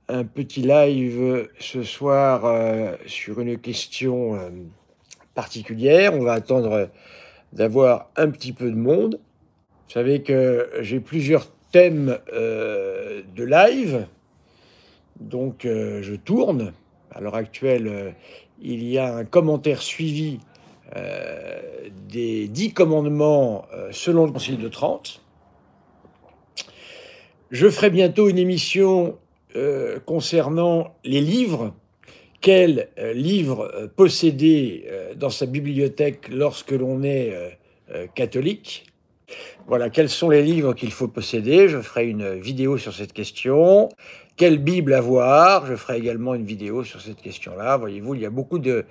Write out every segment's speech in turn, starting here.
Un petit live ce soir sur une question particulière. On va attendre d'avoir un petit peu de monde. Vous savez que j'ai plusieurs thèmes de live, donc je tourne. À l'heure actuelle, il y a un commentaire suivi des 10 commandements selon le Concile de Trente. Je ferai bientôt une émission concernant les livres. Quel livre posséder dans sa bibliothèque lorsque l'on est catholique? Voilà, quels sont les livres qu'il faut posséder? Je ferai une vidéo sur cette question. Quelle Bible avoir? Je ferai également une vidéo sur cette question-là. Voyez-vous, il y a beaucoup de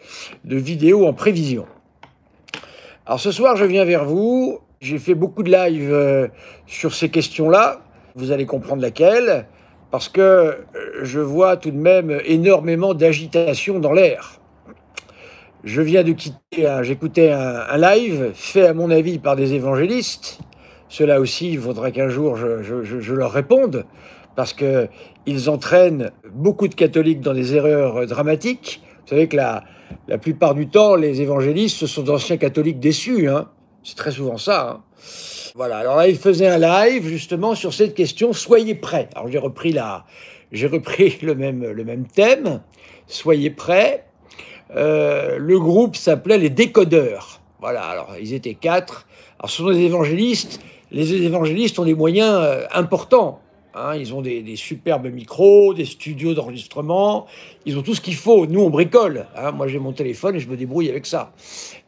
vidéos en prévision. Alors ce soir, je viens vers vous. J'ai fait beaucoup de live sur ces questions-là. Vous allez comprendre laquelle, parce que je vois tout de même énormément d'agitation dans l'air. Je viens de quitter, j'écoutais un live fait à mon avis par des évangélistes. Cela aussi, il faudra qu'un jour je leur réponde, parce qu'ils entraînent beaucoup de catholiques dans des erreurs dramatiques. Vous savez que la plupart du temps, les évangélistes, ce sont d'anciens catholiques déçus. C'est très souvent ça. Voilà, alors là, il faisait un live justement sur cette question, soyez prêts. Alors j'ai repris le même thème, soyez prêts. Le groupe s'appelait les décodeurs. Voilà, alors ils étaient 4. Alors ce sont des évangélistes. Les évangélistes ont des moyens importants. Ils ont des superbes micros, des studios d'enregistrement. Ils ont tout ce qu'il faut. Nous, on bricole. Moi, j'ai mon téléphone et je me débrouille avec ça.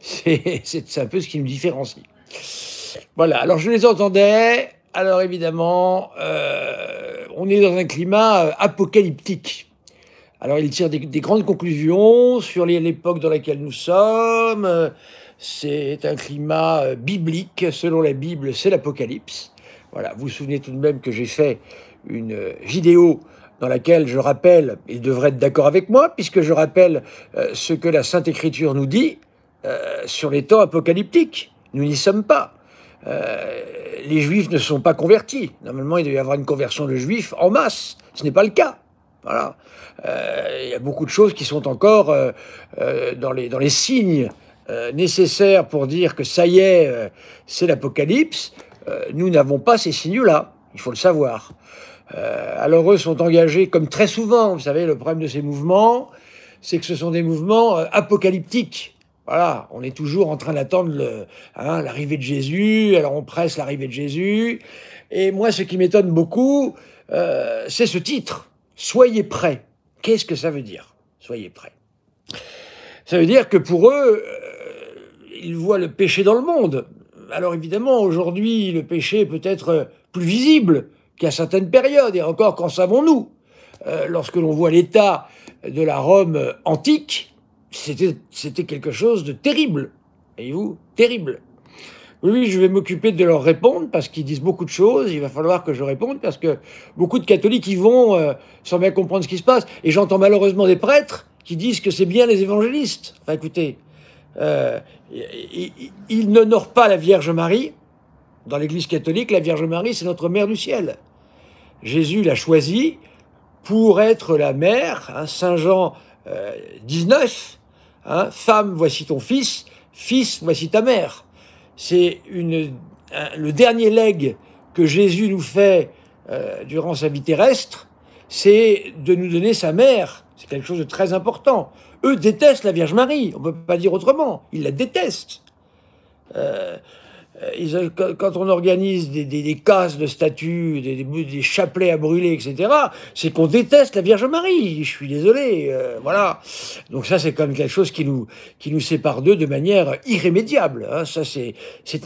C'est un peu ce qui nous différencie. Voilà, alors je les entendais. Alors évidemment, on est dans un climat apocalyptique. Alors ils tirent des grandes conclusions sur l'époque dans laquelle nous sommes. C'est un climat biblique. Selon la Bible, c'est l'Apocalypse. Voilà, vous vous souvenez tout de même que j'ai fait une vidéo dans laquelle je rappelle, il devrait être d'accord avec moi, puisque je rappelle ce que la Sainte Écriture nous dit sur les temps apocalyptiques. Nous n'y sommes pas. Les Juifs ne sont pas convertis. Normalement, il doit y avoir une conversion de Juifs en masse. Ce n'est pas le cas. Voilà. Il y a beaucoup de choses qui sont encore dans les signes nécessaires pour dire que ça y est, c'est l'Apocalypse. Nous n'avons pas ces signes-là. Il faut le savoir. Alors eux sont engagés, comme très souvent, vous savez, le problème de ces mouvements, c'est que ce sont des mouvements apocalyptiques. Voilà, on est toujours en train d'attendre l'arrivée de Jésus, alors on presse l'arrivée de Jésus. Et moi, ce qui m'étonne beaucoup, c'est ce titre, « Soyez prêts ». Qu'est-ce que ça veut dire, « Soyez prêts » ? Ça veut dire que pour eux, ils voient le péché dans le monde. Alors évidemment, aujourd'hui, le péché est peut-être plus visible qu'à certaines périodes, et encore, qu'en savons-nous ? Lorsque l'on voit l'état de la Rome antique, c'était quelque chose de terrible. Voyez-vous, terrible. Oui, je vais m'occuper de leur répondre parce qu'ils disent beaucoup de choses. Il va falloir que je réponde parce que beaucoup de catholiques y vont sans bien comprendre ce qui se passe. Et j'entends malheureusement des prêtres qui disent que c'est bien les évangélistes. Enfin, écoutez, ils n'honorent pas la Vierge Marie. Dans l'Église catholique, la Vierge Marie, c'est notre mère du ciel. Jésus l'a choisie pour être la mère, Saint Jean 19, femme, voici ton fils, fils, voici ta mère. C'est le dernier legs que Jésus nous fait durant sa vie terrestre, c'est de nous donner sa mère. C'est quelque chose de très important. Eux détestent la Vierge Marie, on ne peut pas dire autrement, ils la détestent. Quand on organise des casses de statues, des chapelets à brûler, etc., c'est qu'on déteste la Vierge Marie. Je suis désolé, voilà. Donc ça, c'est quand même quelque chose qui nous sépare d'eux de manière irrémédiable. Ça, c'est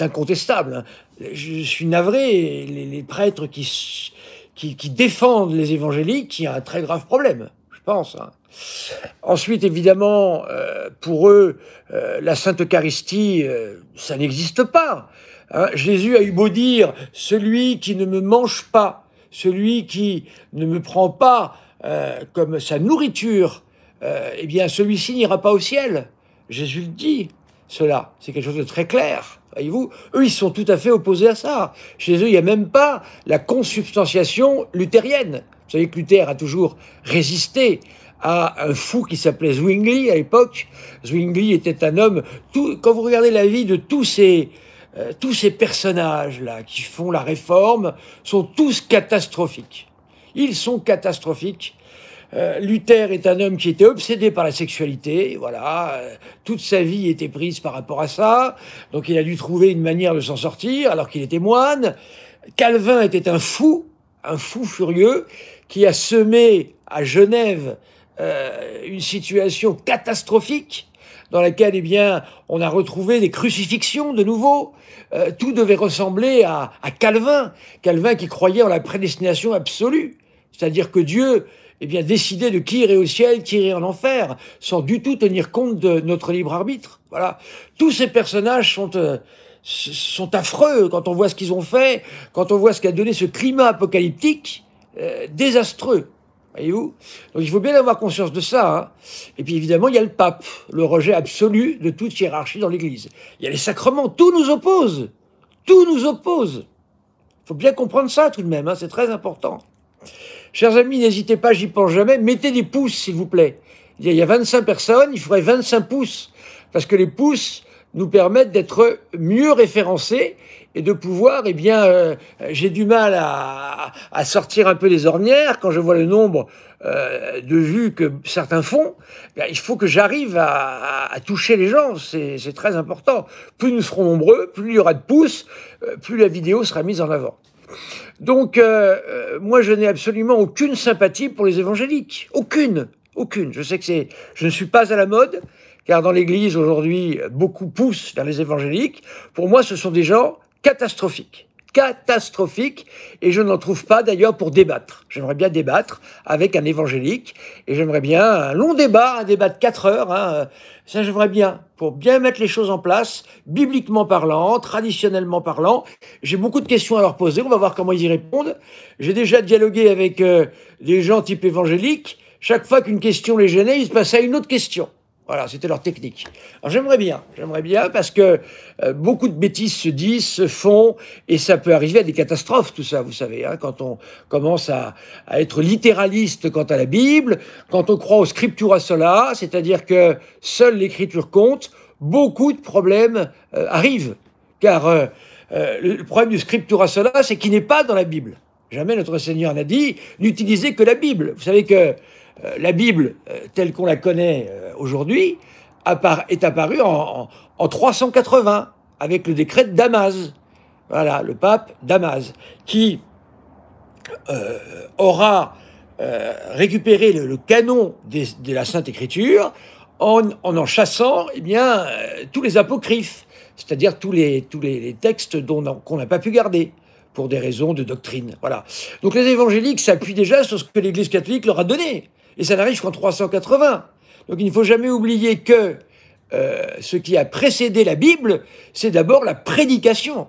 incontestable. Je suis navré, les prêtres qui défendent les évangéliques, il y a un très grave problème, je pense. Ensuite, évidemment, pour eux, la Sainte Eucharistie, ça n'existe pas. Jésus a eu beau dire « celui qui ne me mange pas, celui qui ne me prend pas comme sa nourriture, eh bien celui-ci n'ira pas au ciel ». Jésus le dit. cela. C'est quelque chose de très clair. Voyez-vous, eux, ils sont tout à fait opposés à ça. Chez eux, il n'y a même pas la consubstantiation luthérienne. Vous savez que Luther a toujours résisté à un fou qui s'appelait Zwingli à l'époque. Zwingli était un homme... Quand vous regardez la vie de tous ces personnages-là qui font la réforme, sont tous catastrophiques. Ils sont catastrophiques. Luther est un homme qui était obsédé par la sexualité, voilà, toute sa vie était prise par rapport à ça, donc il a dû trouver une manière de s'en sortir alors qu'il était moine. Calvin était un fou furieux, qui a semé à Genève une situation catastrophique dans laquelle, eh bien, on a retrouvé des crucifixions de nouveau. Tout devait ressembler à Calvin. Calvin qui croyait en la prédestination absolue, c'est-à-dire que Dieu, eh bien, décider de qui irait au ciel, qui irait en enfer, sans du tout tenir compte de notre libre arbitre. Voilà. Tous ces personnages sont affreux quand on voit ce qu'ils ont fait, quand on voit ce qu'a donné ce climat apocalyptique, désastreux. Voyez-vous? Donc il faut bien avoir conscience de ça. Hein. Et puis évidemment, il y a le pape, le rejet absolu de toute hiérarchie dans l'Église. Il y a les sacrements, tout nous oppose. Tout nous oppose. Il faut bien comprendre ça tout de même, hein, c'est très important. Chers amis, n'hésitez pas, j'y pense jamais, mettez des pouces, s'il vous plaît. Il y a 25 personnes, il faudrait 25 pouces, parce que les pouces nous permettent d'être mieux référencés et de pouvoir, eh bien, j'ai du mal à sortir un peu des ornières quand je vois le nombre de vues que certains font. Bien, il faut que j'arrive à toucher les gens, c'est très important. Plus nous serons nombreux, plus il y aura de pouces, plus la vidéo sera mise en avant. Donc, moi, je n'ai absolument aucune sympathie pour les évangéliques. Aucune. Je sais que je ne suis pas à la mode, car dans l'Église, aujourd'hui, beaucoup poussent vers les évangéliques. Pour moi, ce sont des gens catastrophiques. Catastrophiques, et je n'en trouve pas d'ailleurs pour débattre. J'aimerais bien débattre avec un évangélique, et j'aimerais bien un long débat, un débat de 4 heures, hein, ça j'aimerais bien, pour bien mettre les choses en place, bibliquement parlant, traditionnellement parlant. J'ai beaucoup de questions à leur poser, on va voir comment ils y répondent. J'ai déjà dialogué avec des gens type évangélique, chaque fois qu'une question les gênait, ils se passaient à une autre question. Voilà, c'était leur technique. Alors j'aimerais bien, parce que beaucoup de bêtises se disent, se font, et ça peut arriver à des catastrophes, tout ça, vous savez, hein, quand on commence à être littéraliste quant à la Bible, quand on croit au scriptura sola, c'est-à-dire que seule l'écriture compte, beaucoup de problèmes arrivent. Car le problème du scriptura sola, c'est qu'il n'est pas dans la Bible. Jamais notre Seigneur n'a dit n'utilisez que la Bible. Vous savez que la Bible, telle qu'on la connaît aujourd'hui, est apparue en 380, avec le décret de Damas. Voilà, le pape Damas, qui aura récupéré le canon de la Sainte Écriture en chassant eh bien, tous les apocryphes, c'est-à-dire tous les textes qu'on n'a pas pu garder pour des raisons de doctrine. Voilà. Donc les évangéliques s'appuient déjà sur ce que l'Église catholique leur a donné. Et ça n'arrive qu'en 380. Donc il ne faut jamais oublier que ce qui a précédé la Bible, c'est d'abord la prédication.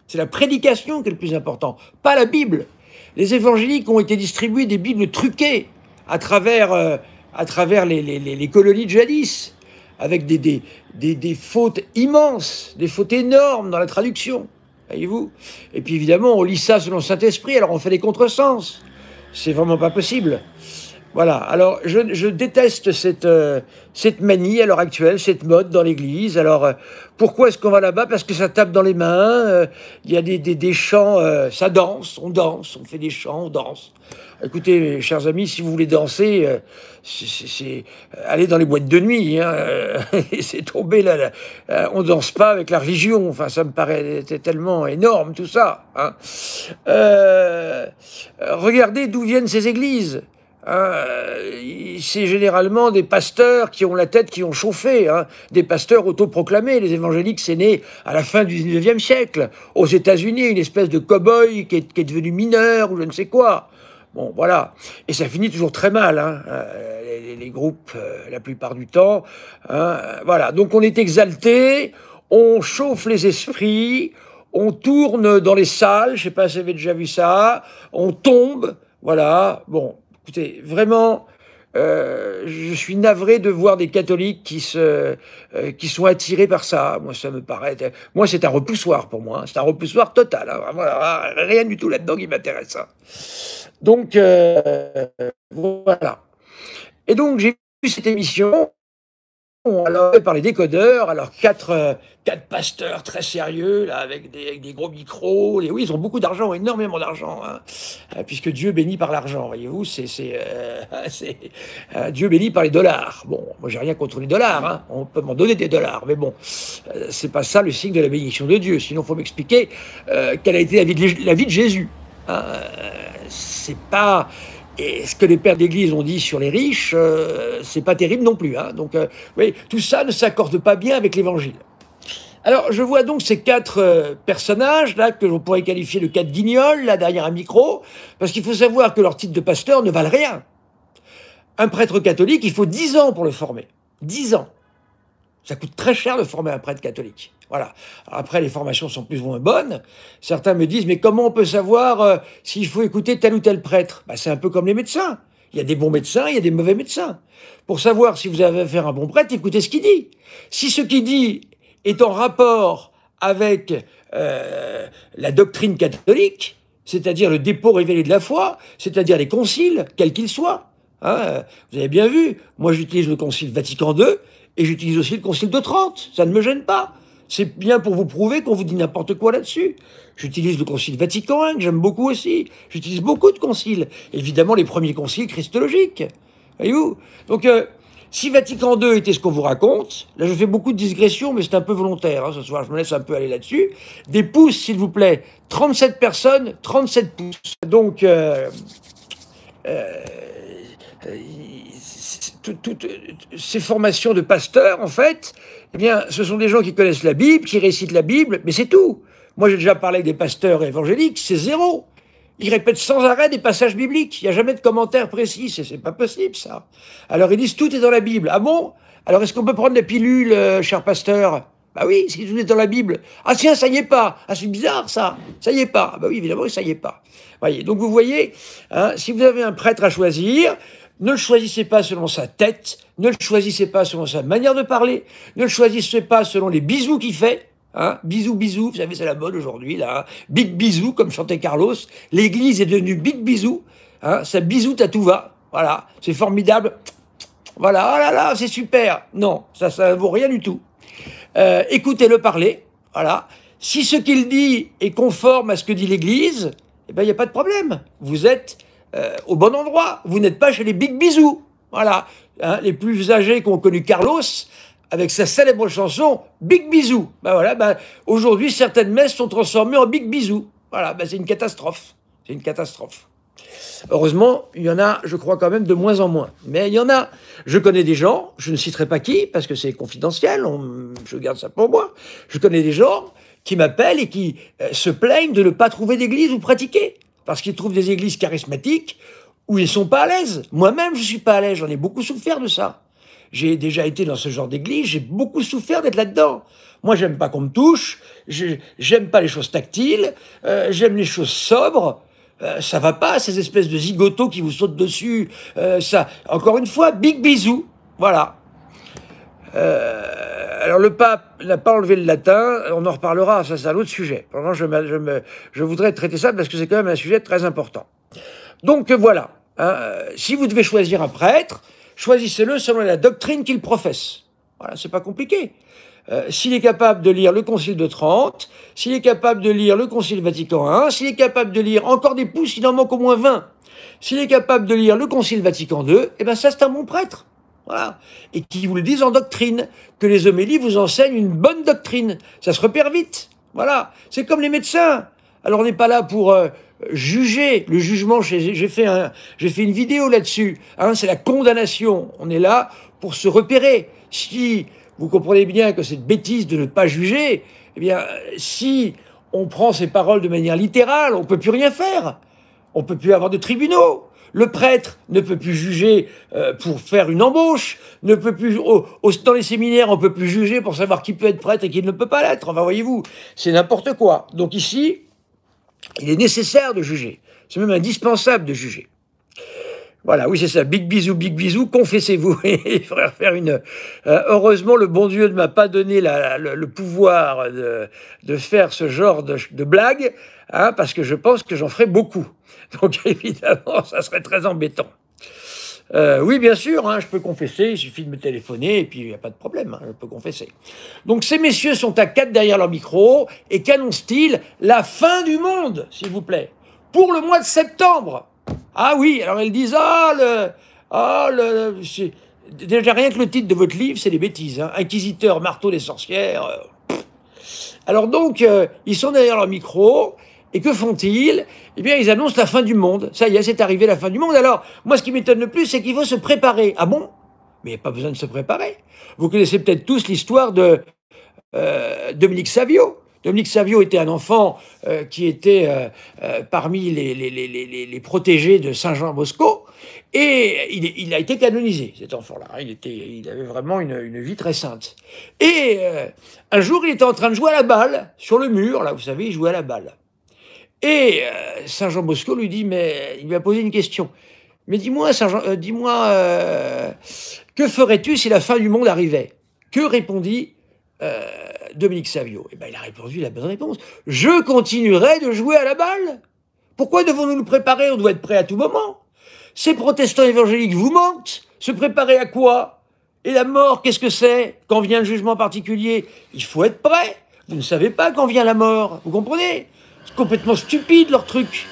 C'est la prédication qui est le plus important, pas la Bible. Les évangéliques ont été distribués des Bibles truquées à travers les colonies de jadis, avec des fautes immenses, des fautes énormes dans la traduction. Voyez-vous? Et puis évidemment, on lit ça selon le Saint-Esprit, alors on fait des contresens. C'est vraiment pas possible. Voilà, alors je déteste cette manie à l'heure actuelle, cette mode dans l'Église. Alors pourquoi est-ce qu'on va là-bas? Parce que ça tape dans les mains, il y a des chants, ça danse, on fait des chants, on danse. Écoutez, chers amis, si vous voulez danser, allez dans les boîtes de nuit, hein, c'est tombé là, on danse pas avec la religion, enfin ça me paraît tellement énorme tout ça. Hein. Regardez d'où viennent ces églises. C'est généralement des pasteurs qui ont la tête qui ont chauffé, hein, des pasteurs autoproclamés. Les évangéliques, c'est né à la fin du 19e siècle, aux États-Unis, une espèce de cow-boy qui est devenu mineur ou je ne sais quoi. Bon, voilà. Et ça finit toujours très mal, hein, les groupes, la plupart du temps. Hein, voilà. Donc on est exalté, on chauffe les esprits, on tourne dans les salles, je ne sais pas si vous avez déjà vu ça, on tombe, voilà. Bon. Écoutez, vraiment, je suis navré de voir des catholiques qui sont attirés par ça. Moi, ça me paraît... Moi, c'est un repoussoir pour moi. Hein. C'est un repoussoir total. Hein. Voilà, rien du tout là-dedans qui m'intéresse. Hein. Donc, voilà. Et donc, j'ai vu cette émission. Alors, par les décodeurs, alors quatre pasteurs très sérieux, là, avec des gros micros. Et oui, ils ont beaucoup d'argent, énormément d'argent, hein, puisque Dieu bénit par l'argent, voyez-vous, Dieu bénit par les dollars. Bon, moi, j'ai rien contre les dollars, hein, on peut m'en donner des dollars, mais bon, c'est pas ça le signe de la bénédiction de Dieu. Sinon, il faut m'expliquer quelle a été la vie de Jésus. Hein, c'est pas... Et ce que les pères d'église ont dit sur les riches, c'est pas terrible non plus. Hein. Donc, oui, tout ça ne s'accorde pas bien avec l'évangile. Alors, je vois donc ces quatre personnages, là, que l'on pourrait qualifier de quatre guignols, là, derrière un micro, parce qu'il faut savoir que leur titre de pasteur ne valent rien. Un prêtre catholique, il faut 10 ans pour le former. 10 ans. Ça coûte très cher de former un prêtre catholique. Voilà. Alors après, les formations sont plus ou moins bonnes. Certains me disent, mais comment on peut savoir s'il faut écouter tel ou tel prêtre? C'est un peu comme les médecins. Il y a des bons médecins, il y a des mauvais médecins. Pour savoir si vous avez affaire à un bon prêtre, écoutez ce qu'il dit. Si ce qu'il dit est en rapport avec la doctrine catholique, c'est-à-dire le dépôt révélé de la foi, c'est-à-dire les conciles, quels qu'ils soient. Hein, vous avez bien vu, moi j'utilise le concile Vatican II, et j'utilise aussi le concile de Trente, ça ne me gêne pas. C'est bien pour vous prouver qu'on vous dit n'importe quoi là-dessus. J'utilise le concile Vatican I, que j'aime beaucoup aussi. J'utilise beaucoup de conciles. Évidemment, les premiers conciles christologiques. Voyez-vous? Donc, si Vatican II était ce qu'on vous raconte, là je fais beaucoup de digressions, mais c'est un peu volontaire, hein, ce soir, je me laisse un peu aller là-dessus. Des pouces, s'il vous plaît. 37 personnes, 37 pouces. Donc, toutes ces formations de pasteurs, en fait, eh bien, ce sont des gens qui connaissent la Bible, qui récitent la Bible, mais c'est tout. Moi, j'ai déjà parlé des pasteurs évangéliques, c'est zéro. Ils répètent sans arrêt des passages bibliques. Il n'y a jamais de commentaires précis, c'est pas possible, ça. Alors, ils disent tout est dans la Bible. Ah bon? Alors, est-ce qu'on peut prendre la pilule, cher pasteur? Bah oui, si tout est dans la Bible. Ah tiens, ça y est pas. Ah, c'est bizarre, ça. Ça y est pas. Bah oui, évidemment, ça y est pas. Voyez. Donc, vous voyez, hein, si vous avez un prêtre à choisir, ne le choisissez pas selon sa tête, ne le choisissez pas selon sa manière de parler, ne le choisissez pas selon les bisous qu'il fait. Hein, bisous, bisous, vous savez, c'est la mode aujourd'hui, là. Hein. Big bisous, comme chantait Carlos. L'église est devenue big bisous. Hein, ça bisoute à tout va. Voilà, c'est formidable. Voilà, oh là là, c'est super. Non, ça ne vaut rien du tout. Écoutez-le parler. Voilà. Si ce qu'il dit est conforme à ce que dit l'église, eh ben, il n'y a pas de problème. Vous êtes au bon endroit. Vous n'êtes pas chez les big bisous. Voilà. Hein, les plus âgés qui ont connu Carlos, avec sa célèbre chanson Big Bisou. Ben voilà, ben, aujourd'hui, certaines messes sont transformées en Big Bisou. Voilà, ben c'est une catastrophe. C'est une catastrophe. Heureusement, il y en a, je crois, quand même de moins en moins. Mais il y en a. Je connais des gens, je ne citerai pas qui, parce que c'est confidentiel, je garde ça pour moi. Je connais des gens qui m'appellent et qui se plaignent de ne pas trouver d'église où pratiquer. Parce qu'ils trouvent des églises charismatiques où ils ne sont pas à l'aise. Moi-même, je ne suis pas à l'aise, j'en ai beaucoup souffert de ça. J'ai déjà été dans ce genre d'église, j'ai beaucoup souffert d'être là-dedans. Moi, j'aime pas qu'on me touche, j'aime pas les choses tactiles, j'aime les choses sobres. Ça va pas, ces espèces de zigotos qui vous sautent dessus. Ça, encore une fois, big bisous. Voilà. Alors, le pape n'a pas enlevé le latin, on en reparlera, ça c'est un autre sujet. Vraiment, je voudrais traiter ça parce que c'est quand même un sujet très important. Donc, voilà. Hein, si vous devez choisir un prêtre, choisissez-le selon la doctrine qu'il professe. Voilà, c'est pas compliqué. S'il est capable de lire le Concile de Trente, s'il est capable de lire le Concile Vatican I, s'il est capable de lire encore des pouces, il en manque au moins 20. S'il est capable de lire le Concile Vatican II, eh ben ça c'est un bon prêtre. Voilà. Et qui vous le disent en doctrine, que les homélies vous enseignent une bonne doctrine. Ça se repère vite. Voilà. C'est comme les médecins. Alors on n'est pas là pour juger. Le jugement, j'ai fait une vidéo là-dessus. Hein, c'est la condamnation. On est là pour se repérer. Si vous comprenez bien que cette bêtise de ne pas juger, eh bien, si on prend ces paroles de manière littérale, on ne peut plus rien faire. On ne peut plus avoir de tribunaux. Le prêtre ne peut plus juger pour faire une embauche, ne peut plus dans les séminaires, on ne peut plus juger pour savoir qui peut être prêtre et qui ne peut pas l'être. Enfin, voyez-vous, c'est n'importe quoi. Donc ici, il est nécessaire de juger. C'est même indispensable de juger. Voilà, oui, c'est ça. Big bisou, confessez-vous. Il faudrait faire une. Heureusement, le bon Dieu ne m'a pas donné le pouvoir de faire ce genre de blague, hein, parce que je pense que j'en ferai beaucoup. Donc, évidemment, ça serait très embêtant. Oui, bien sûr, hein, je peux confesser, il suffit de me téléphoner et puis il n'y a pas de problème, hein, je peux confesser. Donc ces messieurs sont à 4 derrière leur micro et qu'annoncent-ils? La fin du monde, s'il vous plaît, pour le mois de septembre. Ah oui, alors ils disent, déjà rien que le titre de votre livre, c'est des bêtises, hein. Inquisiteur, marteau des sorcières. Alors donc, ils sont derrière leur micro. Et que font-ils? Eh bien, ils annoncent la fin du monde. Ça y est, c'est arrivé la fin du monde. Alors, moi, ce qui m'étonne le plus, c'est qu'il faut se préparer. Ah bon? Mais il n'y a pas besoin de se préparer. Vous connaissez peut-être tous l'histoire de Dominique Savio. Dominique Savio était un enfant qui était parmi les protégés de Saint Jean Bosco. Et il a été canonisé, cet enfant-là. Il avait vraiment une vie très sainte. Et un jour, il était en train de jouer à la balle, sur le mur. Là, vous savez, il jouait à la balle. Et Saint Jean Bosco lui dit, mais il lui a posé une question. Mais dis-moi, que ferais-tu si la fin du monde arrivait? Que répondit Dominique Savio? Eh ben, il a répondu la bonne réponse. Je continuerai de jouer à la balle. Pourquoi devons-nous nous préparer? On doit être prêt à tout moment. Ces protestants évangéliques vous mentent. Se préparer à quoi? Et la mort, qu'est-ce que c'est? Quand vient le jugement particulier? Il faut être prêt. Vous ne savez pas quand vient la mort. Vous comprenez? C'est complètement stupide, leur truc.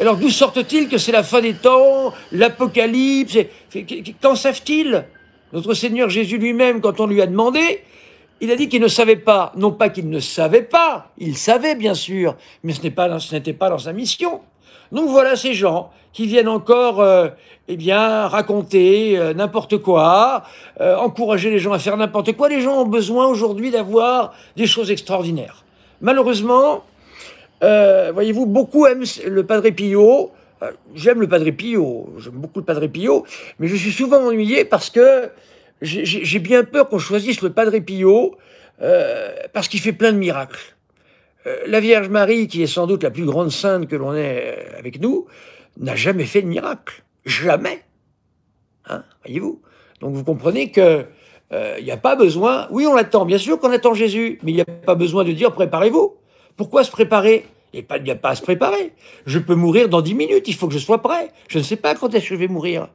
Alors d'où sortent-ils que c'est la fin des temps, l'apocalypse? Qu'en savent-ils? Notre Seigneur Jésus lui-même, quand on lui a demandé, il a dit qu'il ne savait pas. Non pas qu'il ne savait pas, il savait bien sûr, mais ce n'était pas dans sa mission. Donc voilà ces gens qui viennent encore raconter n'importe quoi, encourager les gens à faire n'importe quoi. Les gens ont besoin aujourd'hui d'avoir des choses extraordinaires. Malheureusement, voyez-vous, beaucoup aiment le Padre Pio. J'aime le Padre Pio, j'aime beaucoup le Padre Pio, mais je suis souvent ennuyé parce que j'ai bien peur qu'on choisisse le Padre Pio parce qu'il fait plein de miracles. La Vierge Marie, qui est sans doute la plus grande sainte que l'on ait avec nous, n'a jamais fait de miracle. Jamais. Hein, voyez-vous? Donc vous comprenez que il n'y a pas besoin... Oui, on l'attend, bien sûr qu'on attend Jésus, mais il n'y a pas besoin de dire « préparez-vous ». Pourquoi se préparer? Il n'y a pas à se préparer. Je peux mourir dans 10 minutes, il faut que je sois prêt. Je ne sais pas quand est-ce que je vais mourir.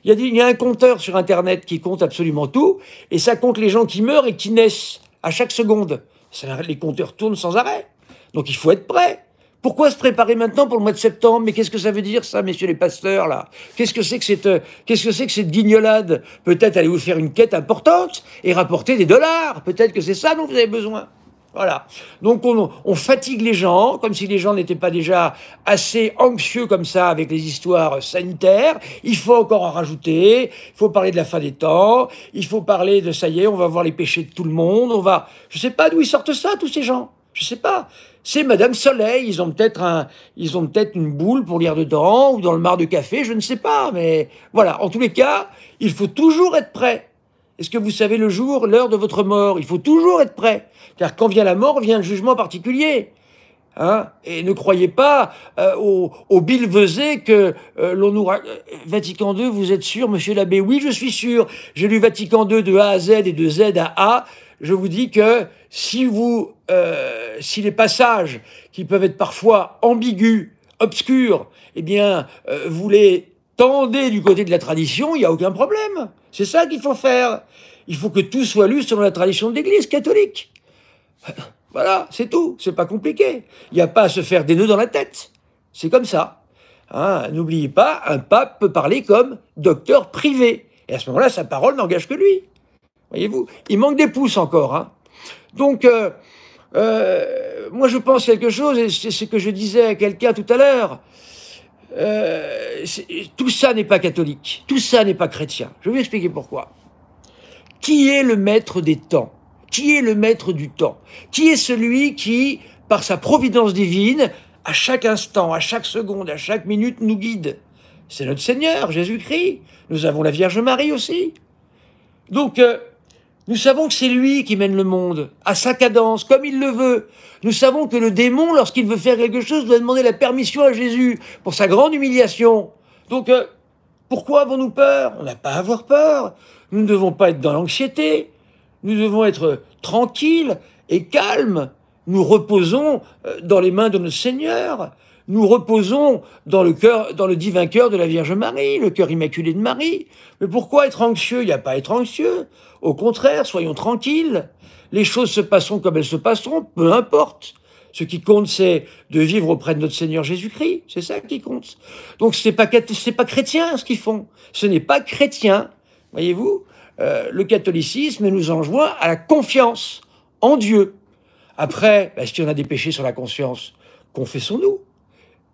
Il y a un compteur sur Internet qui compte absolument tout, et ça compte les gens qui meurent et qui naissent à chaque seconde. Les compteurs tournent sans arrêt. Donc il faut être prêt. Pourquoi se préparer maintenant pour le mois de septembre? Mais qu'est-ce que ça veut dire, ça, messieurs les pasteurs, là? Qu'est-ce que c'est que cette guignolade? Peut-être allez-vous faire une quête importante et rapporter des dollars. Peut-être que c'est ça dont vous avez besoin. Voilà. Donc on fatigue les gens, comme si les gens n'étaient pas déjà assez anxieux comme ça avec les histoires sanitaires. Il faut encore en rajouter. Il faut parler de la fin des temps. Il faut parler de ça y est, on va voir les péchés de tout le monde. Je sais pas d'où ils sortent ça, tous ces gens. Je sais pas. C'est Madame Soleil. Ils ont peut-être une boule pour lire dedans ou dans le mar de café. Je ne sais pas. Mais voilà. En tous les cas, il faut toujours être prêt. Est-ce que vous savez le jour, l'heure de votre mort? Il faut toujours être prêt. Car quand vient la mort, vient le jugement particulier. Hein? Et ne croyez pas au billevesées que l'on nous... Vatican II, vous êtes sûr, monsieur l'abbé? Oui, je suis sûr. J'ai lu Vatican II de A à Z et de Z à A. Je vous dis que si les passages qui peuvent être parfois ambigus, obscurs, eh bien, vous les tendez du côté de la tradition, il n'y a aucun problème. C'est ça qu'il faut faire. Il faut que tout soit lu selon la tradition de l'Église catholique. Voilà, c'est tout. C'est pas compliqué. Il n'y a pas à se faire des nœuds dans la tête. C'est comme ça. Hein, n'oubliez pas, un pape peut parler comme docteur privé. Et à ce moment-là, sa parole n'engage que lui. Voyez-vous, il manque des pouces encore. Hein. Donc, moi, je pense quelque chose, et c'est ce que je disais à quelqu'un tout à l'heure. Tout ça n'est pas catholique. Tout ça n'est pas chrétien. Je vais vous expliquer pourquoi. Qui est le maître des temps? Qui est le maître du temps? Qui est celui qui, par sa providence divine, à chaque instant, à chaque seconde, à chaque minute, nous guide? C'est notre Seigneur, Jésus-Christ. Nous avons la Vierge Marie aussi. Donc, nous savons que c'est lui qui mène le monde, à sa cadence, comme il le veut. Nous savons que le démon, lorsqu'il veut faire quelque chose, doit demander la permission à Jésus pour sa grande humiliation. Donc, Pourquoi avons-nous peur? On n'a pas à avoir peur. Nous ne devons pas être dans l'anxiété. Nous devons être tranquilles et calmes. Nous reposons dans les mains de notre Seigneur. Nous reposons dans le cœur, dans le divin cœur de la Vierge Marie, le cœur immaculé de Marie. Mais pourquoi être anxieux? Il n'y a pas à être anxieux. Au contraire, soyons tranquilles. Les choses se passeront comme elles se passeront, peu importe. Ce qui compte, c'est de vivre auprès de notre Seigneur Jésus-Christ. C'est ça qui compte. Donc, c'est pas chrétien ce qu'ils font. Ce n'est pas chrétien. Voyez-vous, le catholicisme nous enjoint à la confiance en Dieu. Après, si on a des péchés sur la conscience, confessons-nous.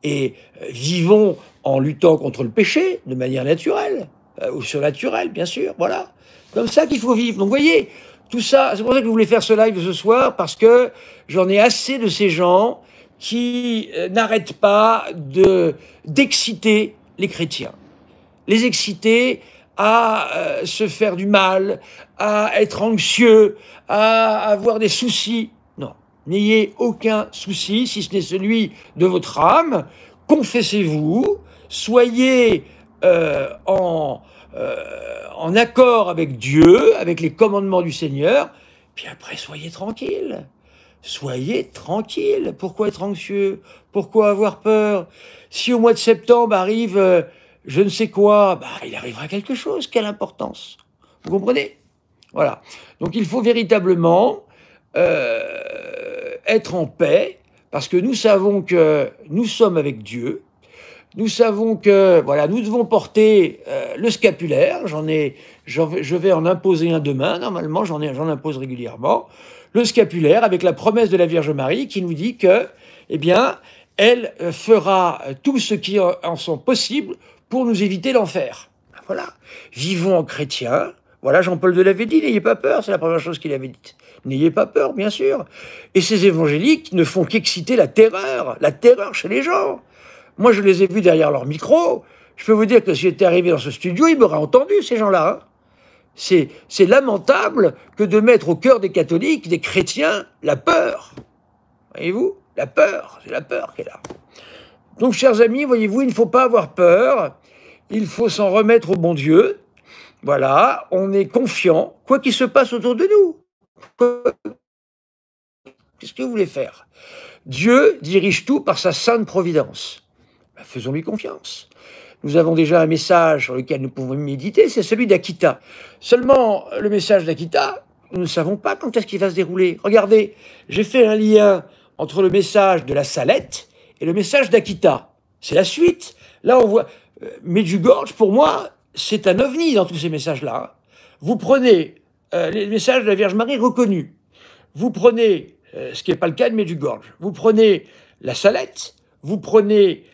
Et vivons en luttant contre le péché de manière naturelle, ou surnaturelle, bien sûr. Voilà. Comme ça qu'il faut vivre. Donc, vous voyez, tout ça, c'est pour ça que je voulais faire ce live ce soir, parce que j'en ai assez de ces gens qui n'arrêtent pas d'exciter les chrétiens. Les exciter à se faire du mal, à être anxieux, à avoir des soucis. Non, n'ayez aucun souci, si ce n'est celui de votre âme. Confessez-vous, soyez en accord avec Dieu, avec les commandements du Seigneur, puis après, soyez tranquille. Soyez tranquille. Pourquoi être anxieux? Pourquoi avoir peur? Si au mois de septembre arrive je ne sais quoi, il arrivera quelque chose. Quelle importance? Vous comprenez? Voilà. Donc il faut véritablement être en paix, parce que nous savons que nous sommes avec Dieu. Nous savons que voilà, nous devons porter le scapulaire. Je vais en imposer un demain. Normalement, j'en impose régulièrement. Le scapulaire, avec la promesse de la Vierge Marie qui nous dit que, eh bien, elle fera tout ce qui en sont possible pour nous éviter l'enfer. Voilà. Vivons en chrétien. Voilà, Jean-Paul II l'avait dit, n'ayez pas peur, c'est la première chose qu'il avait dite. N'ayez pas peur, bien sûr. Et ces évangéliques ne font qu'exciter la terreur chez les gens. Moi, je les ai vus derrière leur micro. Je peux vous dire que si j'étais arrivé dans ce studio, ils m'auraient entendu, ces gens-là. Hein. C'est lamentable que de mettre au cœur des catholiques, des chrétiens, la peur. Voyez-vous? La peur, c'est la peur qui est là. Donc, chers amis, voyez-vous, il ne faut pas avoir peur. Il faut s'en remettre au bon Dieu. Voilà, on est confiant, quoi qu'il se passe autour de nous. Qu'est-ce que vous voulez faire? Dieu dirige tout par sa sainte providence. Faisons-lui confiance. Nous avons déjà un message sur lequel nous pouvons méditer, c'est celui d'Akita. Seulement, le message d'Akita, nous ne savons pas quand est-ce qu'il va se dérouler. Regardez, j'ai fait un lien entre le message de la Salette et le message d'Akita. C'est la suite. Là, on voit... Medjugorje, pour moi, c'est un ovni dans tous ces messages-là. Vous prenez les messages de la Vierge Marie reconnus. Vous prenez, ce qui n'est pas le cas de Medjugorje, vous prenez la Salette, vous prenez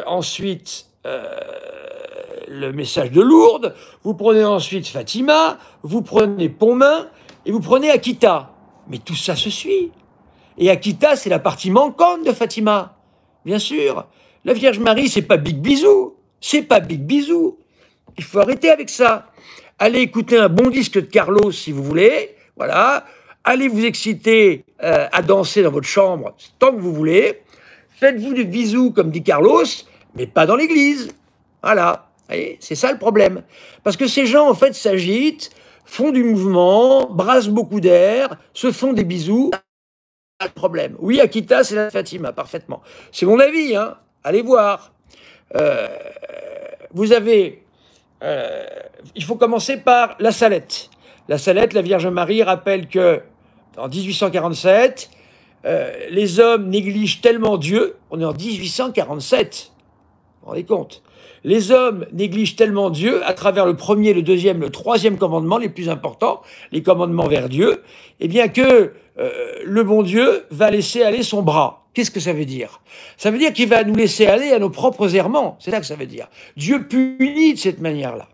ensuite le message de Lourdes, vous prenez ensuite Fatima, vous prenez Pontmain et vous prenez Akita. Mais tout ça se suit. Et Akita, c'est la partie manquante de Fatima. Bien sûr. La Vierge Marie, c'est pas Big Bisou. C'est pas Big Bisou. Il faut arrêter avec ça. Allez écouter un bon disque de Carlos si vous voulez. Voilà. Allez vous exciter à danser dans votre chambre tant que vous voulez. Faites-vous des bisous comme dit Carlos, mais pas dans l'église. Voilà. C'est ça le problème. Parce que ces gens, en fait, s'agitent, font du mouvement, brassent beaucoup d'air, se font des bisous. Pas le problème. Oui, Akita, c'est la Fatima, parfaitement. C'est mon avis, hein. Allez voir. Vous avez... il faut commencer par la Salette. La Salette, la Vierge Marie rappelle que en 1847, les hommes négligent tellement Dieu, on est en 1847, vous vous rendez compte? Les hommes négligent tellement Dieu à travers le premier, le deuxième, le troisième commandement, les plus importants, les commandements vers Dieu, et bien que le bon Dieu va laisser aller son bras. Qu'est-ce que ça veut dire? Ça veut dire qu'il va nous laisser aller à nos propres errements. C'est ça que ça veut dire. Dieu punit de cette manière-là.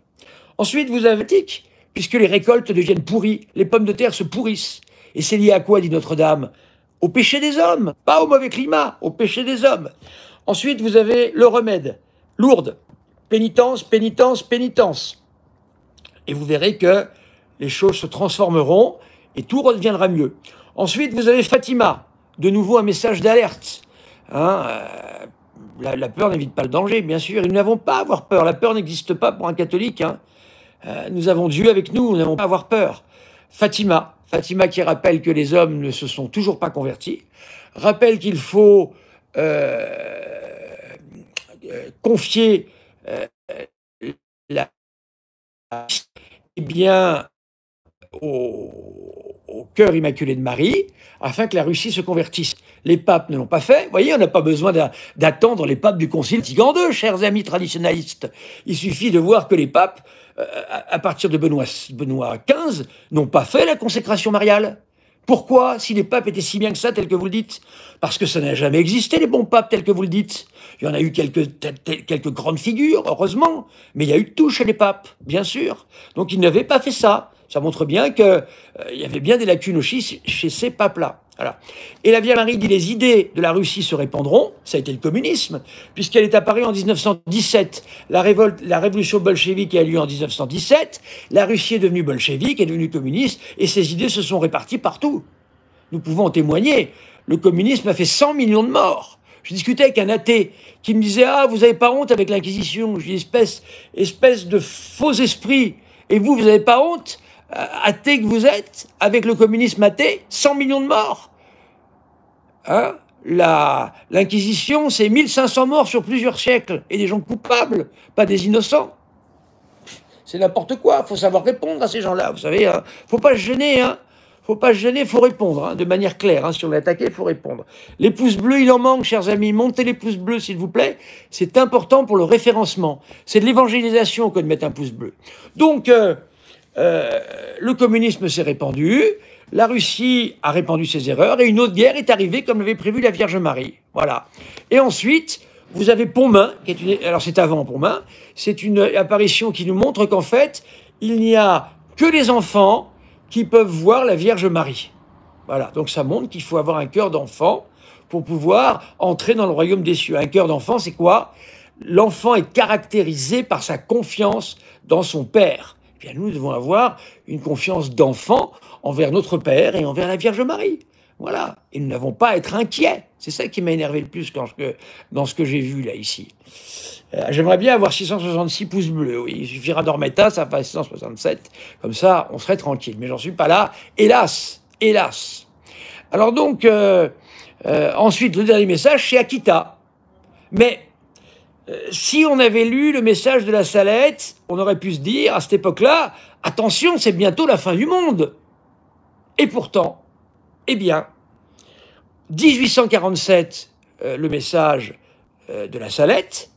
Ensuite, vous avez l'éthique, puisque les récoltes deviennent pourries, les pommes de terre se pourrissent. Et c'est lié à quoi, dit Notre-Dame? Au péché des hommes, pas au mauvais climat, au péché des hommes. Ensuite, vous avez le remède, Lourdes, pénitence, pénitence, pénitence. Et vous verrez que les choses se transformeront et tout redeviendra mieux. Ensuite, vous avez Fatima, de nouveau un message d'alerte. la peur n'évite pas le danger, bien sûr. Et nous n'avons pas à avoir peur. La peur n'existe pas pour un catholique, hein. Nous avons Dieu avec nous, nous n'avons pas à avoir peur. Fatima qui rappelle que les hommes ne se sont toujours pas convertis, rappelle qu'il faut confier la bien au cœur immaculé de Marie, afin que la Russie se convertisse. Les papes ne l'ont pas fait. Vous voyez, on n'a pas besoin d'attendre les papes du Concile Vatican II, chers amis traditionalistes. Il suffit de voir que les papes, à partir de Benoît XV, n'ont pas fait la consécration mariale. Pourquoi, si les papes étaient si bien que ça, tel que vous le dites? Parce que ça n'a jamais existé, les bons papes, tels que vous le dites. Il y en a eu quelques grandes figures, heureusement, mais il y a eu tout chez les papes, bien sûr. Donc ils n'avaient pas fait ça. Ça montre bien qu'il y avait bien des lacunes aussi chez ces papes-là. Voilà. Et la Vierge Marie dit: les idées de la Russie se répandront. Ça a été le communisme, puisqu'elle est apparue en 1917. La révolution bolchevique a eu lieu en 1917. La Russie est devenue bolchevique, est devenue communiste, et ses idées se sont réparties partout. Nous pouvons en témoigner. Le communisme a fait 100 millions de morts. Je discutais avec un athée qui me disait: ah, vous n'avez pas honte avec l'Inquisition? Je dis: espèce de faux esprit. Et vous n'avez pas honte, athée que vous êtes, avec le communisme athée? 100 millions de morts, hein? L'Inquisition, c'est 1500 morts sur plusieurs siècles, et des gens coupables, pas des innocents. C'est n'importe quoi, il faut savoir répondre à ces gens-là, vous savez, hein. Faut pas se gêner, hein. Faut pas se gêner, faut répondre, hein, de manière claire, hein. Si on est attaqué, il faut répondre. Les pouces bleus, il en manque, chers amis, montez les pouces bleus, s'il vous plaît. C'est important pour le référencement. C'est de l'évangélisation que de mettre un pouce bleu. Donc, le communisme s'est répandu, la Russie a répandu ses erreurs, et une autre guerre est arrivée, comme l'avait prévu la Vierge Marie. Voilà. Et ensuite, vous avez Pontmain, qui est alors c'est avant Pontmain, c'est une apparition qui nous montre qu'en fait, il n'y a que les enfants qui peuvent voir la Vierge Marie. Voilà, donc ça montre qu'il faut avoir un cœur d'enfant pour pouvoir entrer dans le royaume des cieux. Un cœur d'enfant, c'est quoi? L'enfant est caractérisé par sa confiance dans son Père. Eh bien, nous devons avoir une confiance d'enfant envers notre Père et envers la Vierge Marie. Voilà, et nous n'avons pas à être inquiets. C'est ça qui m'a énervé le plus dans ce que j'ai vu là, ici. J'aimerais bien avoir 666 pouces bleus, oui. Il suffira d'en remettre un, ça fait 667. Comme ça, on serait tranquille. Mais j'en suis pas là. Hélas, hélas. Alors donc, ensuite, le dernier message, c'est Akita. Mais si on avait lu le message de la Salette, on aurait pu se dire, à cette époque-là, attention, c'est bientôt la fin du monde. Et pourtant, eh bien, 1847, le message de la Salette,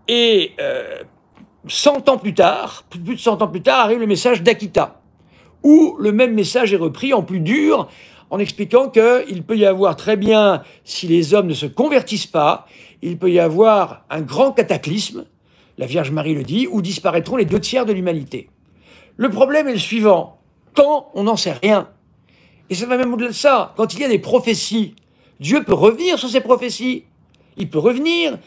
et 100 ans plus tard, plus de 100 ans plus tard, arrive le message d'Akita, où le même message est repris en plus dur, en expliquant qu'il peut y avoir très bien, si les hommes ne se convertissent pas, il peut y avoir un grand cataclysme, la Vierge Marie le dit, où disparaîtront les 2/3 de l'humanité. Le problème est le suivant: quand on n'en sait rien, et ça va même au-delà de ça, quand il y a des prophéties, Dieu peut revenir sur ces prophéties. Il peut revenir.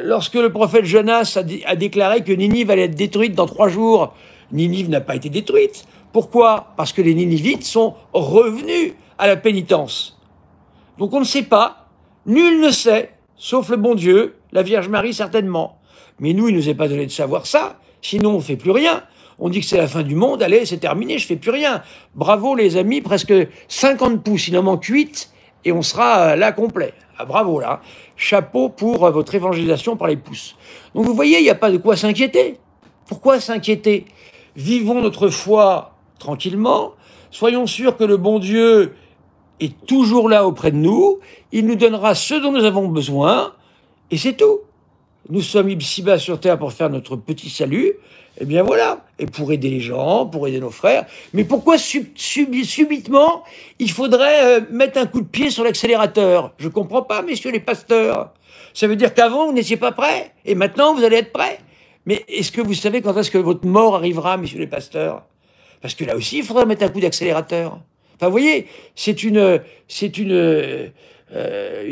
Lorsque le prophète Jonas a déclaré que Ninive allait être détruite dans 3 jours, Ninive n'a pas été détruite. Pourquoi? Parce que les Ninivites sont revenus à la pénitence. Donc on ne sait pas, nul ne sait, sauf le bon Dieu, la Vierge Marie certainement. Mais nous, il ne nous est pas donné de savoir ça, sinon on ne fait plus rien. On dit que c'est la fin du monde, allez, c'est terminé, je fais plus rien. Bravo les amis, presque 50 pouces, il en manque 8 et on sera là complet. Ah, bravo là, chapeau pour votre évangélisation par les pouces. Donc vous voyez, il n'y a pas de quoi s'inquiéter. Pourquoi s'inquiéter? Vivons notre foi tranquillement, soyons sûrs que le bon Dieu est toujours là auprès de nous, il nous donnera ce dont nous avons besoin, et c'est tout. Nous sommes ici-bas sur terre pour faire notre petit salut, et bien voilà, et pour aider les gens, pour aider nos frères. Mais pourquoi subitement, il faudrait mettre un coup de pied sur l'accélérateur? Je ne comprends pas, messieurs les pasteurs. Ça veut dire qu'avant, vous n'étiez pas prêts, et maintenant, vous allez être prêts. Mais est-ce que vous savez quand est-ce que votre mort arrivera, messieurs les pasteurs? Parce que là aussi, il faudrait mettre un coup d'accélérateur. Enfin, vous voyez, c'est une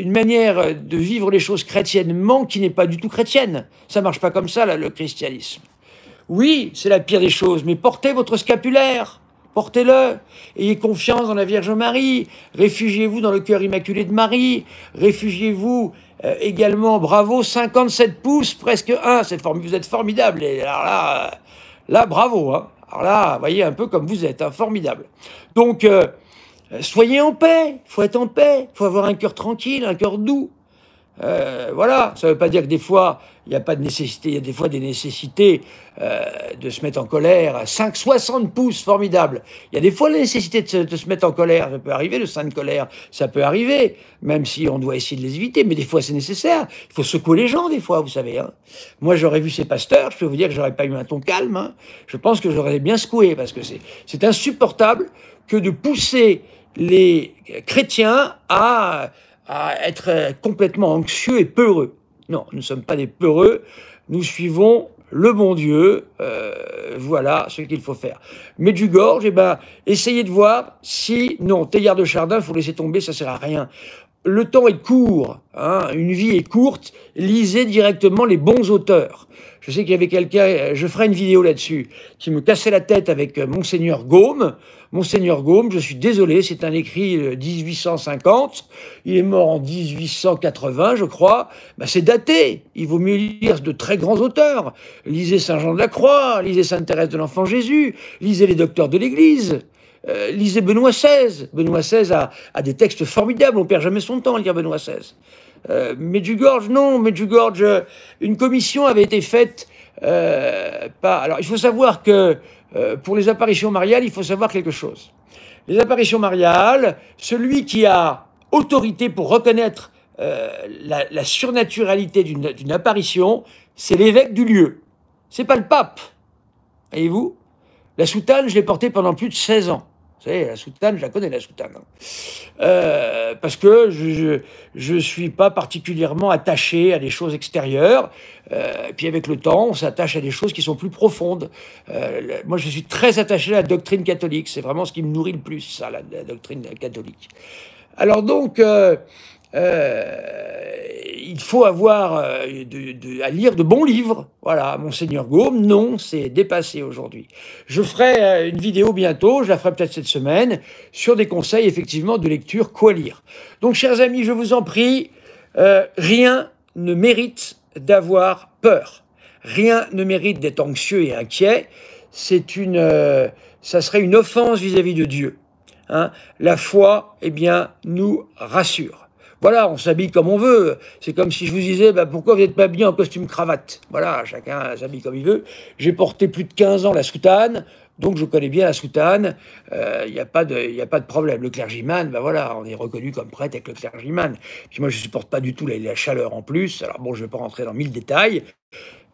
manière de vivre les choses chrétiennement qui n'est pas du tout chrétienne. Ça marche pas comme ça, là, le christianisme. Oui, c'est la pire des choses, mais portez votre scapulaire. portez-le. Ayez confiance dans la Vierge Marie. Réfugiez-vous dans le cœur immaculé de Marie. Réfugiez-vous également, bravo, 57 pouces, presque 1. Vous êtes formidable. Et alors là, bravo. Hein. Alors là, voyez un peu comme vous êtes, hein, formidable. Donc, soyez en paix. Il faut être en paix. Il faut avoir un cœur tranquille, un cœur doux. Voilà, ça ne veut pas dire que des fois, il n'y a pas de nécessité, il y a des fois des nécessités de se mettre en colère. 60 pouces, formidable. Il y a des fois la nécessité de se mettre en colère, ça peut arriver, le sein de colère, ça peut arriver, même si on doit essayer de les éviter, mais des fois c'est nécessaire. Il faut secouer les gens, des fois, vous savez. Hein. Moi, j'aurais vu ces pasteurs, je peux vous dire que j'aurais pas eu un ton calme. Hein. Je pense que j'aurais bien secoué, parce que c'est insupportable que de pousser les chrétiens à être complètement anxieux et peureux. Non, nous ne sommes pas des peureux, nous suivons le bon Dieu, voilà ce qu'il faut faire. Medjugorje, eh ben, essayez de voir si... Non, Teilhard de Chardin, il faut laisser tomber, ça ne sert à rien. Le temps est court, hein, une vie est courte, lisez directement les bons auteurs. Je sais qu'il y avait quelqu'un, je ferai une vidéo là-dessus, qui me cassait la tête avec Monseigneur Gaume. Monseigneur Gaume, je suis désolé, c'est un écrit 1850, il est mort en 1880, je crois. Ben, c'est daté, il vaut mieux lire de très grands auteurs. Lisez Saint Jean de la Croix, lisez Sainte Thérèse de l'Enfant Jésus, lisez les docteurs de l'Église. Lisez Benoît XVI. Benoît XVI a des textes formidables, on ne perd jamais son temps à lire Benoît XVI. Medjugorje, non, Medjugorje, une commission avait été faite Alors, il faut savoir que pour les apparitions mariales, il faut savoir quelque chose. Les apparitions mariales, celui qui a autorité pour reconnaître la surnaturalité d'une apparition, c'est l'évêque du lieu. C'est pas le pape. Voyez-vous? La soutane, je l'ai portée pendant plus de 16 ans. Vous savez, la soutane, je la connais, la soutane. Parce que je suis pas particulièrement attaché à des choses extérieures. Et puis avec le temps, on s'attache à des choses qui sont plus profondes. Moi, je suis très attaché à la doctrine catholique. C'est vraiment ce qui me nourrit le plus, ça, la doctrine catholique. Alors donc... il faut avoir à lire de bons livres. Voilà, Monseigneur Gaume, non, c'est dépassé aujourd'hui. Je ferai une vidéo bientôt, je la ferai peut-être cette semaine, sur des conseils effectivement de lecture, quoi lire. Donc, chers amis, je vous en prie, rien ne mérite d'avoir peur. Rien ne mérite d'être anxieux et inquiet. Ça serait une offense vis-à-vis de Dieu. Hein. La foi, eh bien, nous rassure. Voilà, on s'habille comme on veut. C'est comme si je vous disais, bah, pourquoi vous n'êtes pas bien en costume cravate? Voilà, chacun s'habille comme il veut. J'ai porté plus de 15 ans la soutane, donc je connais bien la soutane. Il n'y a pas de problème. Le clergyman, bah voilà, on est reconnu comme prêtre avec le clergyman. Puis moi, je ne supporte pas du tout la chaleur en plus. Alors bon, je ne vais pas rentrer dans 1000 détails.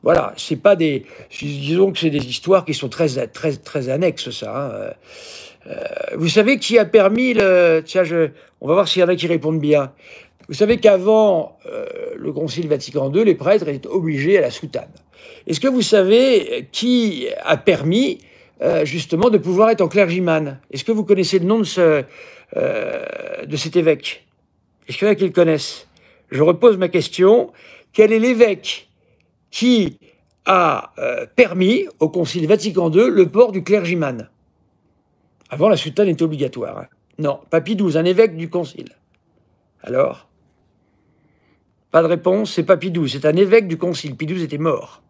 Voilà, c'est pas des... Disons que c'est des histoires qui sont très annexes, ça. Hein. Vous savez qui a permis le... Tiens, on va voir s'il y en a qui répondent bien. Vous savez qu'avant le Concile Vatican II, les prêtres étaient obligés à la soutane. Est-ce que vous savez qui a permis justement de pouvoir être en clergyman? Est-ce que vous connaissez le nom de cet évêque? Est-ce qu'il y en a qui le connaissent? Je repose ma question. Quel est l'évêque qui a permis au Concile Vatican II le port du clergyman? Avant, la soutane était obligatoire. Hein. Non, pas Pie XII, un évêque du Concile. Alors? Pas de réponse, c'est pas Pie XII, c'est un évêque du Concile. Pie XII était mort.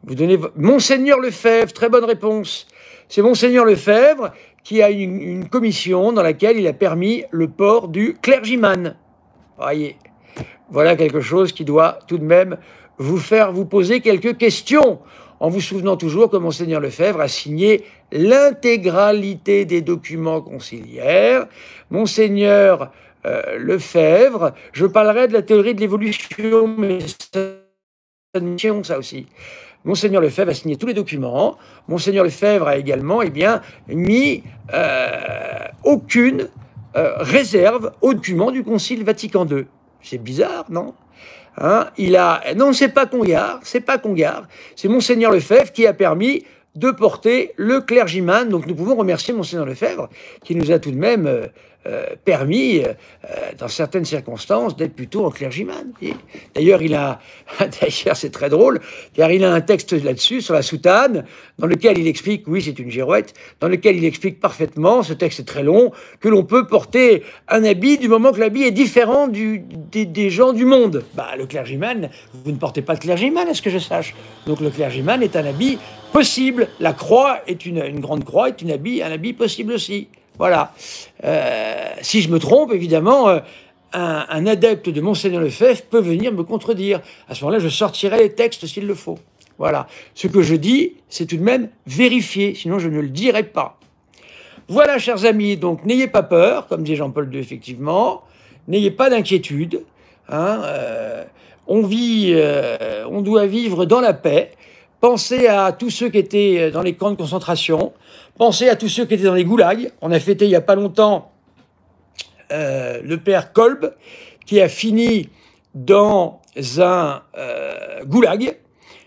Vous donnez... Monseigneur Lefebvre, très bonne réponse. C'est Monseigneur Lefebvre qui a une commission dans laquelle il a permis le port du clergyman. Voyez, voilà quelque chose qui doit tout de même vous faire vous poser quelques questions, en vous souvenant toujours que Monseigneur Lefebvre a signé l'intégralité des documents conciliaires. Monseigneur Lefebvre, je parlerai de la théorie de l'évolution, mais ça aussi. Monseigneur Lefebvre a signé tous les documents. Monseigneur Lefebvre a également mis aucune réserve aux documents du Concile Vatican II. C'est bizarre, non? Hein, non, c'est pas Congar, c'est Monseigneur Lefebvre qui a permis de porter le clergyman. Donc nous pouvons remercier Monseigneur Lefebvre qui nous a tout de même permis, dans certaines circonstances, d'être plutôt en clergyman. D'ailleurs, d'ailleurs, c'est très drôle, car il a un texte là-dessus, sur la soutane, dans lequel il explique, oui, c'est une girouette, dans lequel il explique parfaitement, ce texte est très long, que l'on peut porter un habit du moment que l'habit est différent des gens du monde. Bah, le clergyman, vous ne portez pas de clergyman, à ce que je sache. Donc le clergyman est un habit possible. La croix est une grande croix, est un habit possible aussi. Voilà. Si je me trompe, évidemment, un adepte de Monseigneur Lefebvre peut venir me contredire. À ce moment-là, je sortirai les textes s'il le faut. Voilà. Ce que je dis, c'est tout de même vérifié, sinon je ne le dirai pas. Voilà, chers amis, donc n'ayez pas peur, comme dit Jean-Paul II, effectivement. N'ayez pas d'inquiétude. Hein, on doit vivre dans la paix. Pensez à tous ceux qui étaient dans les camps de concentration. Pensez à tous ceux qui étaient dans les goulags. On a fêté il n'y a pas longtemps le père Kolb, qui a fini dans un goulag.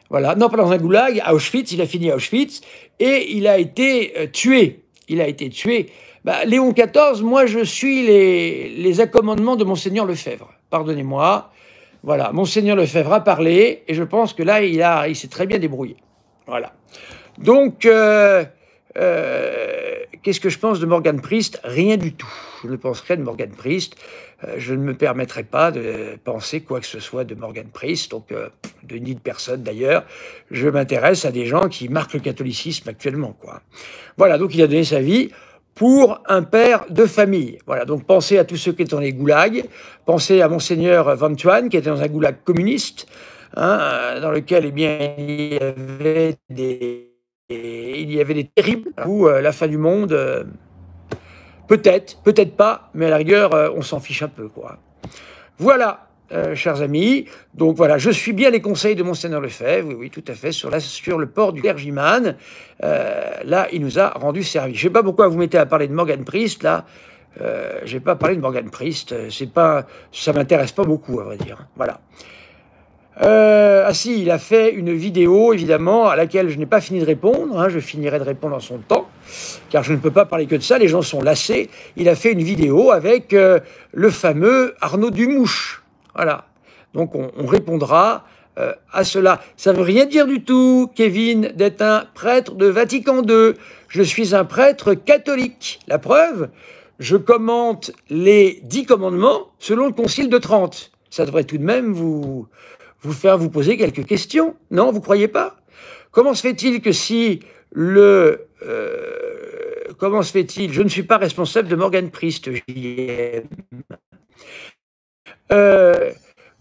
Voilà, non pas dans un goulag, à Auschwitz, il a fini à Auschwitz, et il a été tué. Il a été tué. Bah, Léon XIV, moi je suis les accommandements de Monseigneur Lefebvre. Pardonnez-moi. Voilà, Monseigneur Lefebvre a parlé, et je pense que là, il s'est très bien débrouillé. Voilà. Donc, qu'est-ce que je pense de Morgan Priest? Rien du tout. Je ne pense rien de Morgan Priest. Je ne me permettrai pas de penser quoi que ce soit de Morgan Priest, donc ni de personne d'ailleurs. Je m'intéresse à des gens qui marquent le catholicisme actuellement, quoi. Voilà, donc il a donné sa vie pour un père de famille. Voilà, donc pensez à tous ceux qui étaient dans les goulags, pensez à Monseigneur Van Thuan, qui était dans un goulag communiste, hein, dans lequel, eh bien, il y avait des terribles, où la fin du monde, peut-être, peut-être pas, mais à la rigueur, on s'en fiche un peu, quoi. Voilà, chers amis, donc voilà, je suis bien les conseils de Monseigneur Lefebvre, oui, oui, tout à fait, sur le port du clergyman. Là, il nous a rendu service. Je ne sais pas pourquoi vous mettez à parler de Morgan Priest, là. Je n'ai pas parlé de Morgan Priest, ça m'intéresse pas beaucoup, à vrai dire. Voilà. Ah si, il a fait une vidéo, évidemment, à laquelle je n'ai pas fini de répondre. Hein, je finirai de répondre en son temps, car je ne peux pas parler que de ça, les gens sont lassés. Il a fait une vidéo avec le fameux Arnaud Dumouche. Voilà. Donc on répondra à cela. Ça ne veut rien dire du tout, Kevin, d'être un prêtre de Vatican II. Je suis un prêtre catholique. La preuve, je commente les 10 commandements selon le Concile de Trente. Ça devrait tout de même vous faire vous poser quelques questions. Non, vous croyez pas? Comment se fait-il que si comment se fait-il? Je ne suis pas responsable de Morgan Priest, JM.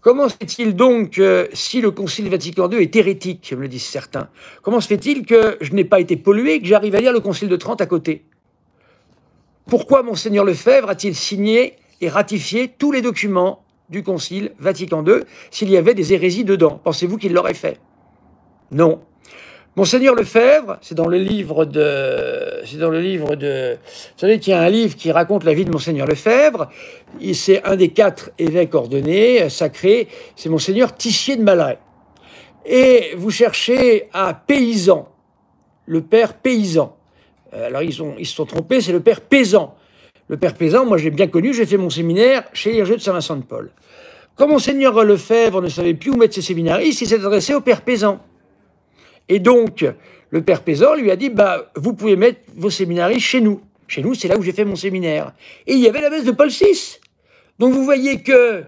Comment se fait-il donc, si le Concile Vatican II est hérétique, me le disent certains, comment se fait-il que je n'ai pas été pollué et que j'arrive à lire le Concile de Trente à côté? Pourquoi Monseigneur Lefebvre a-t-il signé et ratifié tous les documents du Concile Vatican II s'il y avait des hérésies dedans? Pensez-vous qu'il l'aurait fait? Non. Monseigneur Lefebvre, c'est dans le livre de... Vous savez qu'il y a un livre qui raconte la vie de Monseigneur Lefebvre. C'est un des 4 évêques ordonnés, sacrés. C'est Monseigneur Tissier de Malaret. Et vous cherchez à Paysan, le père Paysan. Alors ils se sont trompés, c'est le père Paysan. Le père Paysan, moi je l'ai bien connu, j'ai fait mon séminaire chez l'IRG de Saint-Vincent-de-Paul. Quand Monseigneur Lefebvre ne savait plus où mettre ses séminaristes, il s'est adressé au père Paysan. Et donc, le père Paysan lui a dit, bah, vous pouvez mettre vos séminaristes chez nous. Chez nous, c'est là où j'ai fait mon séminaire. Et il y avait la messe de Paul VI. Donc vous voyez que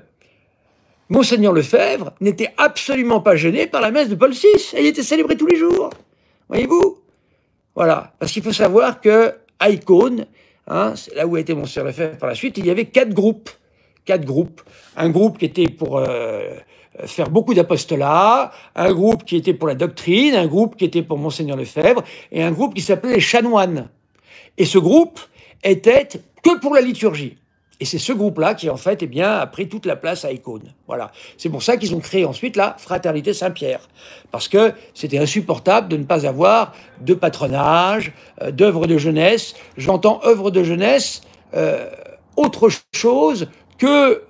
Monseigneur Lefebvre n'était absolument pas gêné par la messe de Paul VI. Elle était célébrée tous les jours. Voyez-vous? Voilà. Parce qu'il faut savoir qu'à Icône, hein, c'est là où a été Monseigneur Lefebvre par la suite, il y avait 4 groupes. 4 groupes. Un groupe qui était pour faire beaucoup d'apostolat, un groupe qui était pour la doctrine, un groupe qui était pour Monseigneur Lefebvre, et un groupe qui s'appelait les chanoines. Et ce groupe était que pour la liturgie. Et c'est ce groupe-là qui, en fait, eh bien, a pris toute la place à Icône. Voilà. C'est pour ça qu'ils ont créé ensuite la Fraternité Saint-Pierre. Parce que c'était insupportable de ne pas avoir de patronage, d'œuvre de jeunesse. J'entends œuvre de jeunesse, autre chose que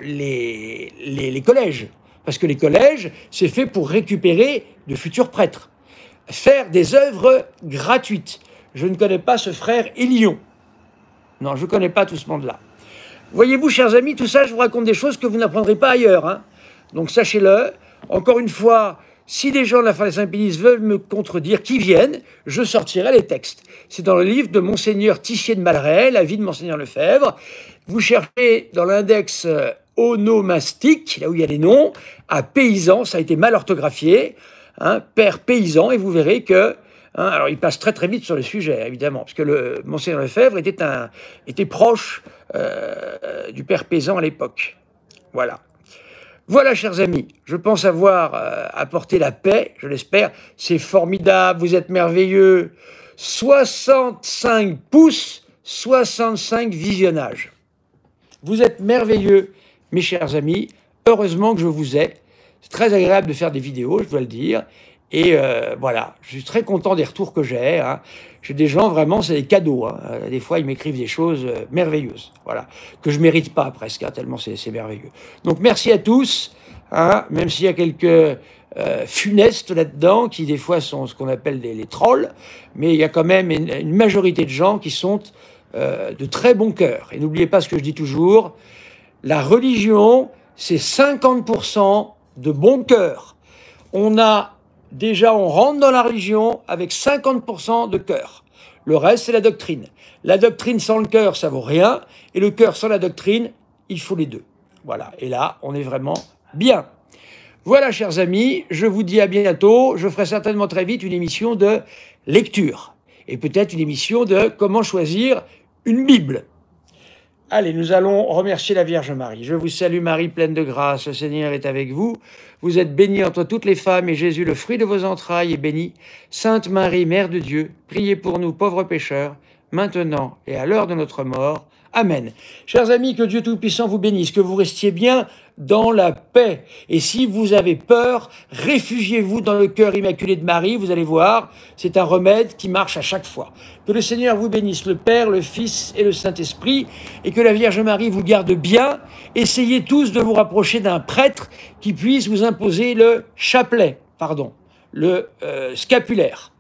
les collèges. Parce que les collèges, c'est fait pour récupérer de futurs prêtres. faire des œuvres gratuites. Je ne connais pas ce frère Élion. Non, je ne connais pas tout ce monde-là. Voyez-vous, chers amis, tout ça, je vous raconte des choses que vous n'apprendrez pas ailleurs, hein. Donc sachez-le. Encore une fois, si des gens de la Fondation Saint-Pédis veulent me contredire, qu'ils viennent, je sortirai les textes. C'est dans le livre de Monseigneur Tissier de Malray, La vie de Monseigneur Lefebvre. Vous cherchez dans l'index onomastique, là où il y a les noms, à paysan, ça a été mal orthographié, hein, père paysan, et vous verrez que, hein, alors il passe très très vite sur le sujet, évidemment, parce que le Monseigneur Lefebvre était proche du père paysan à l'époque. Voilà. Voilà, chers amis, je pense avoir apporté la paix, je l'espère. C'est formidable, vous êtes merveilleux. 65 pouces, 65 visionnages. Vous êtes merveilleux, mes chers amis. Heureusement que je vous ai. C'est très agréable de faire des vidéos, je dois le dire. Et voilà, je suis très content des retours que j'ai, hein. J'ai des gens, vraiment, c'est des cadeaux, hein. Des fois, ils m'écrivent des choses merveilleuses, voilà, que je ne mérite pas presque, hein, tellement c'est merveilleux. Donc, merci à tous, hein, même s'il y a quelques funestes là-dedans, qui des fois sont ce qu'on appelle les trolls, mais il y a quand même une majorité de gens qui sont de très bon cœur. Et n'oubliez pas ce que je dis toujours, la religion, c'est 50% de bon cœur. Déjà, on rentre dans la religion avec 50% de cœur. Le reste, c'est la doctrine. La doctrine sans le cœur, ça vaut rien. Et le cœur sans la doctrine, il faut les deux. Voilà. Et là, on est vraiment bien. Voilà, chers amis, je vous dis à bientôt. Je ferai certainement très vite une émission de lecture. Et peut-être une émission de comment choisir une Bible. Allez, nous allons remercier la Vierge Marie. Je vous salue Marie, pleine de grâce, le Seigneur est avec vous. Vous êtes bénie entre toutes les femmes, et Jésus, le fruit de vos entrailles, est béni. Sainte Marie, Mère de Dieu, priez pour nous pauvres pécheurs, maintenant et à l'heure de notre mort. Amen. Chers amis, que Dieu Tout-Puissant vous bénisse, que vous restiez bien dans la paix. Et si vous avez peur, réfugiez-vous dans le cœur immaculé de Marie, vous allez voir, c'est un remède qui marche à chaque fois. Que le Seigneur vous bénisse, le Père, le Fils et le Saint-Esprit, et que la Vierge Marie vous garde bien. Essayez tous de vous rapprocher d'un prêtre qui puisse vous imposer le chapelet, le scapulaire.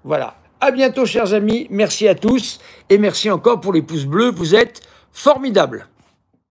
Voilà. À bientôt, chers amis. Merci à tous. Et merci encore pour les pouces bleus. Vous êtes formidables.